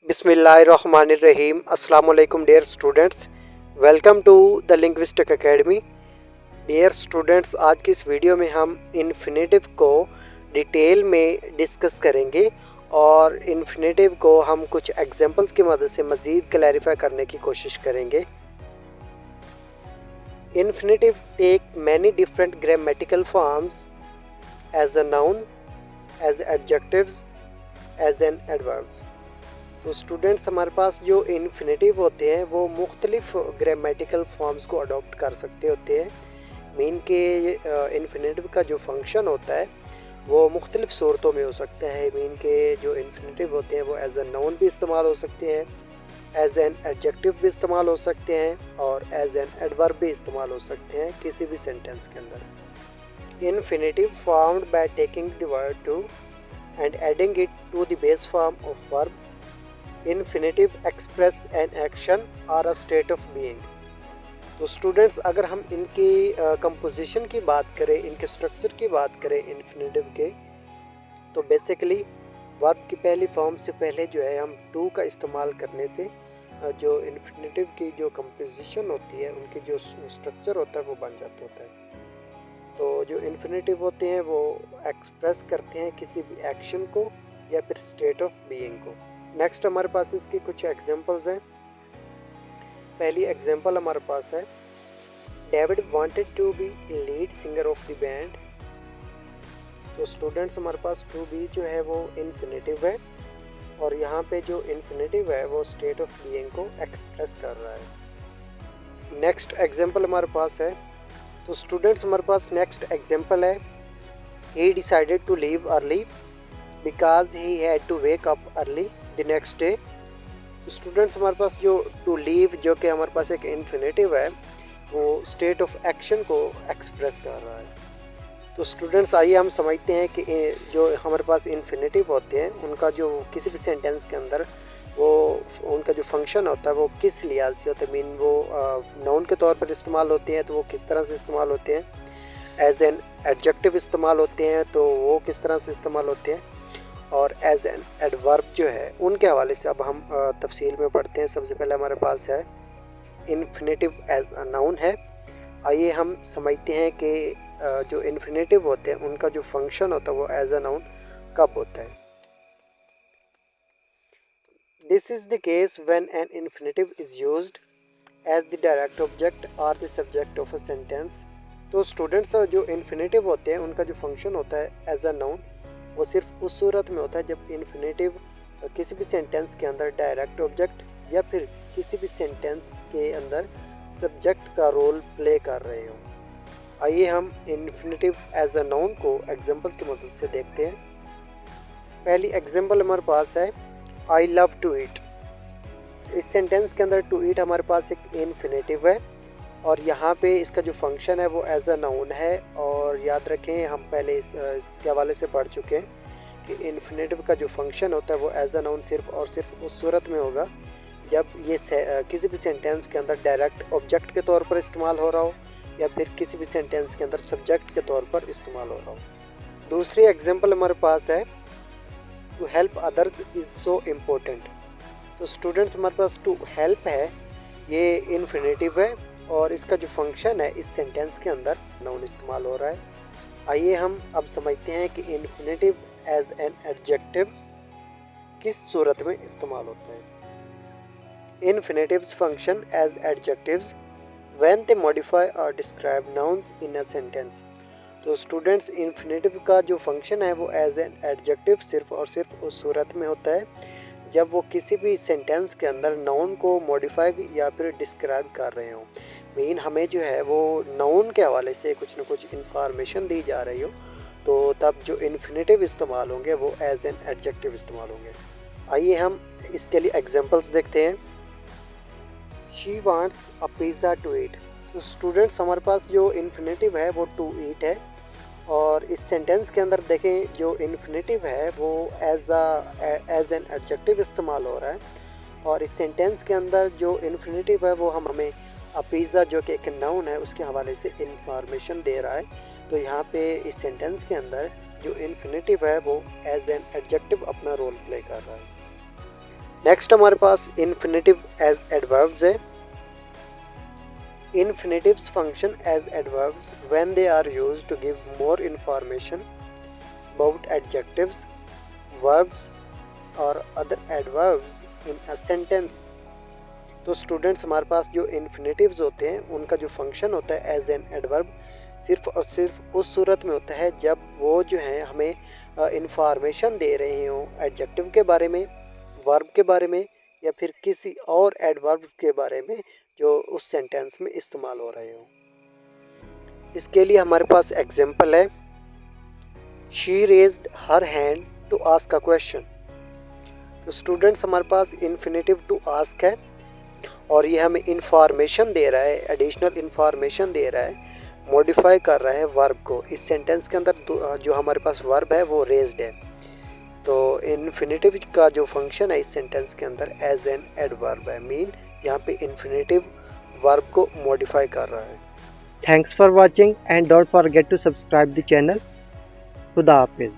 बिस्मिल्लाहिर्रहमानिर्रहीम। अस्सलाम वालेकुम dear students, welcome to the linguistic academy. Dear students, आज की इस वीडियो में हम इन्फिनेटिव को डिटेल में डिस्कस करेंगे और इन्फिनेटिव को हम कुछ एग्जांपल्स की मदद से मज़ीद क्लैरिफाई करने की कोशिश करेंगे। Infinitive take many different grammatical forms as a noun, as adjectives, as an adverbs. तो स्टूडेंट्स, हमारे पास जो इन्फिनेटिव होते हैं वो मुख्तलिफ ग्रामेटिकल फॉर्म्स को अडॉप्ट कर सकते होते हैं। मीन के इन्फिनेटिव का जो फंक्शन होता है वो मुख्तलिफ सूरतों में हो सकता है। मीन के जो इन्फिनेटिव होते हैं वो एज ए नाउन भी इस्तेमाल हो सकते हैं, एज एन एडजेक्टिव भी इस्तेमाल हो सकते हैं और एज एन एडवर्ब भी इस्तेमाल हो सकते हैं किसी भी सेंटेंस के अंदर। Infinitive formed by taking the word to and adding it to the base form of verb. Infinitive express an action और अ स्टेट ऑफ बीइंग। तो स्टूडेंट्स, अगर हम इनकी कंपोजिशन की बात करें, इनके स्ट्रक्चर की बात करें इन्फिनेटिव के, तो बेसिकली वर्ब की पहली फॉर्म से पहले जो है हम टू का इस्तेमाल करने से जो इन्फिनेटिव की जो कंपोजिशन होती है, उनकी जो स्ट्रक्चर होता है वो बन जाता होता है। तो जो इन्फिनेटिव होते हैं वो एक्सप्रेस करते हैं किसी भी एक्शन को या फिर स्टेट ऑफ बीइंग को। नेक्स्ट हमारे पास इसकी कुछ एग्जांपल्स हैं। पहली एग्जांपल हमारे पास है, David wanted to be lead singer of the band. तो स्टूडेंट्स, हमारे पास टू बी जो है वो इन्फिनेटिव है और यहाँ पे जो इन्फिनेटिव है वो स्टेट ऑफ बीइंग को एक्सप्रेस कर रहा है। नेक्स्ट एग्जांपल हमारे पास है, तो स्टूडेंट्स हमारे पास नेक्स्ट एग्जांपल है, he decided to leave early because he had to wake up early the next day. तो स्टूडेंट्स, हमारे पास जो टू लीव जो कि हमारे पास एक इन्फिनेटिव है वो स्टेट ऑफ एक्शन को एक्सप्रेस कर रहा है। तो स्टूडेंट्स, आइए हम समझते हैं कि जो हमारे पास इन्फिनेटिव होते हैं उनका जो किसी भी सेंटेंस के अंदर वो उनका जो फंक्शन होता है वो किस लिहाज से होता है। मीन वो नाउन के तौर पर इस्तेमाल होते हैं तो वो किस तरह से इस्तेमाल होते हैं, एज एन एडजेक्टिव इस्तेमाल होते हैं तो वो किस तरह से इस्तेमाल होते हैं, और एज एन एडवर्ब जो है उनके हवाले से अब हम तफसील में पढ़ते हैं। सबसे पहले हमारे पास है इन्फिनेटिव एज अ नाउन है। आइए हम समझते हैं कि जो इन्फिनेटिव होते हैं उनका जो फंक्शन होता है वो एज अ नाउन कब होता है। This is the case when an infinitive is used as the direct object और the subject of a sentence. तो स्टूडेंट्स, जो इन्फिनेटिव होते हैं उनका जो फंक्शन होता है एज अ नाउन वो सिर्फ उस सूरत में होता है जब इन्फिनेटिव किसी भी सेंटेंस के अंदर डायरेक्ट ऑब्जेक्ट या फिर किसी भी सेंटेंस के अंदर सब्जेक्ट का रोल प्ले कर रहे हो। आइए हम इन्फिनेटिव एज अ नाउन को एग्जांपल्स की मदद से देखते हैं। पहली एग्जांपल हमारे पास है, आई लव टू ईट। इस सेंटेंस के अंदर टू ईट हमारे पास एक इन्फिनेटिव है और यहाँ पे इसका जो फंक्शन है वो एज अ नाउन है। और याद रखें, हम पहले इसके हवाले से पढ़ चुके हैं कि इन्फिनेटिव का जो फंक्शन होता है वो एज अ नाउन सिर्फ और सिर्फ उस सूरत में होगा जब ये किसी भी सेंटेंस के अंदर डायरेक्ट ऑब्जेक्ट के तौर पर इस्तेमाल हो रहा हो या फिर किसी भी सेंटेंस के अंदर सब्जेक्ट के तौर पर इस्तेमाल हो रहा हो। दूसरी एग्जाम्पल हमारे पास है, to help others is so important. तो स्टूडेंट्स, हमारे पास टू हेल्प है, ये इन्फिनेटिव है और इसका जो फंक्शन है इस सेंटेंस के अंदर नाउन इस्तेमाल हो रहा है। आइए हम अब समझते हैं कि इन्फिनेटिव एज एन एडजेक्टिव किस सूरत में इस्तेमाल होता है। Infinitives function as adjectives when they modify और describe nouns in a sentence. तो स्टूडेंट्स, इन्फिनेटिव का जो फंक्शन है वो एज एन एडजेक्टिव सिर्फ और सिर्फ उस सूरत में होता है जब वो किसी भी सेंटेंस के अंदर नाउन को मॉडिफाई या फिर डिस्क्राइब कर रहे हो। मीन हमें जो है वो नाउन के हवाले से कुछ न कुछ इन्फॉर्मेशन दी जा रही हो, तो तब जो इन्फिनेटिव इस्तेमाल होंगे वो एज एन एडजेक्टिव इस्तेमाल होंगे। आइए हम इसके लिए एग्जांपल्स देखते हैं। She wants a pizza to eat. तो स्टूडेंट्स, हमारे पास जो इन्फिनेटिव है वो टू ईट है और इस सेंटेंस के अंदर देखें जो इन्फिनेटिव है वो एज एन एडजेक्टिव इस्तेमाल हो रहा है और इस सेंटेंस के अंदर जो इन्फिनेटिव है वो हमें पिज़्ज़ा जो कि एक नाउन है उसके हवाले से इंफॉर्मेशन दे रहा है। तो यहाँ पे इस सेंटेंस के अंदर जो इन्फिनेटिव है वो एज एन एडजेक्टिव अपना रोल प्ले कर रहा है। नेक्स्ट हमारे पास इन्फिनेटिव एज एडवर्ब्स है। Infinitives function as adverbs when they are used to give more information about adjectives, verbs or other adverbs in a sentence। तो स्टूडेंट्स हमारे पास जो इन्फिनेटिव्स होते हैं उनका जो फंक्शन होता है एज एन एडवर्ब सिर्फ और सिर्फ उस सूरत में होता है जब वो जो है हमें इंफॉर्मेशन दे रहे हों एडजेक्टिव के बारे में, वर्ब के बारे में या फिर किसी और एडवर्ब्स के बारे में जो उस सेंटेंस में इस्तेमाल हो रहे हो। इसके लिए हमारे पास एग्जांपल है, she raised her hand to ask a question. तो स्टूडेंट्स हमारे पास इन्फिनेटिव टू आस्क है और ये हमें इंफॉर्मेशन दे रहा है, एडिशनल इंफॉर्मेशन दे रहा है, मॉडिफाई कर रहा है वर्ब को। इस सेंटेंस के अंदर जो हमारे पास वर्ब है वो रेज्ड है। तो इन्फिनेटिव का जो फंक्शन है इस सेंटेंस के अंदर एज एन एडवर्ब है, मीन यहाँ पे इन्फिनेटिव वर्ब को मॉडिफाई कर रहा है। Thanks for watching and don't forget to subscribe the channel. खुदा हाफिज़।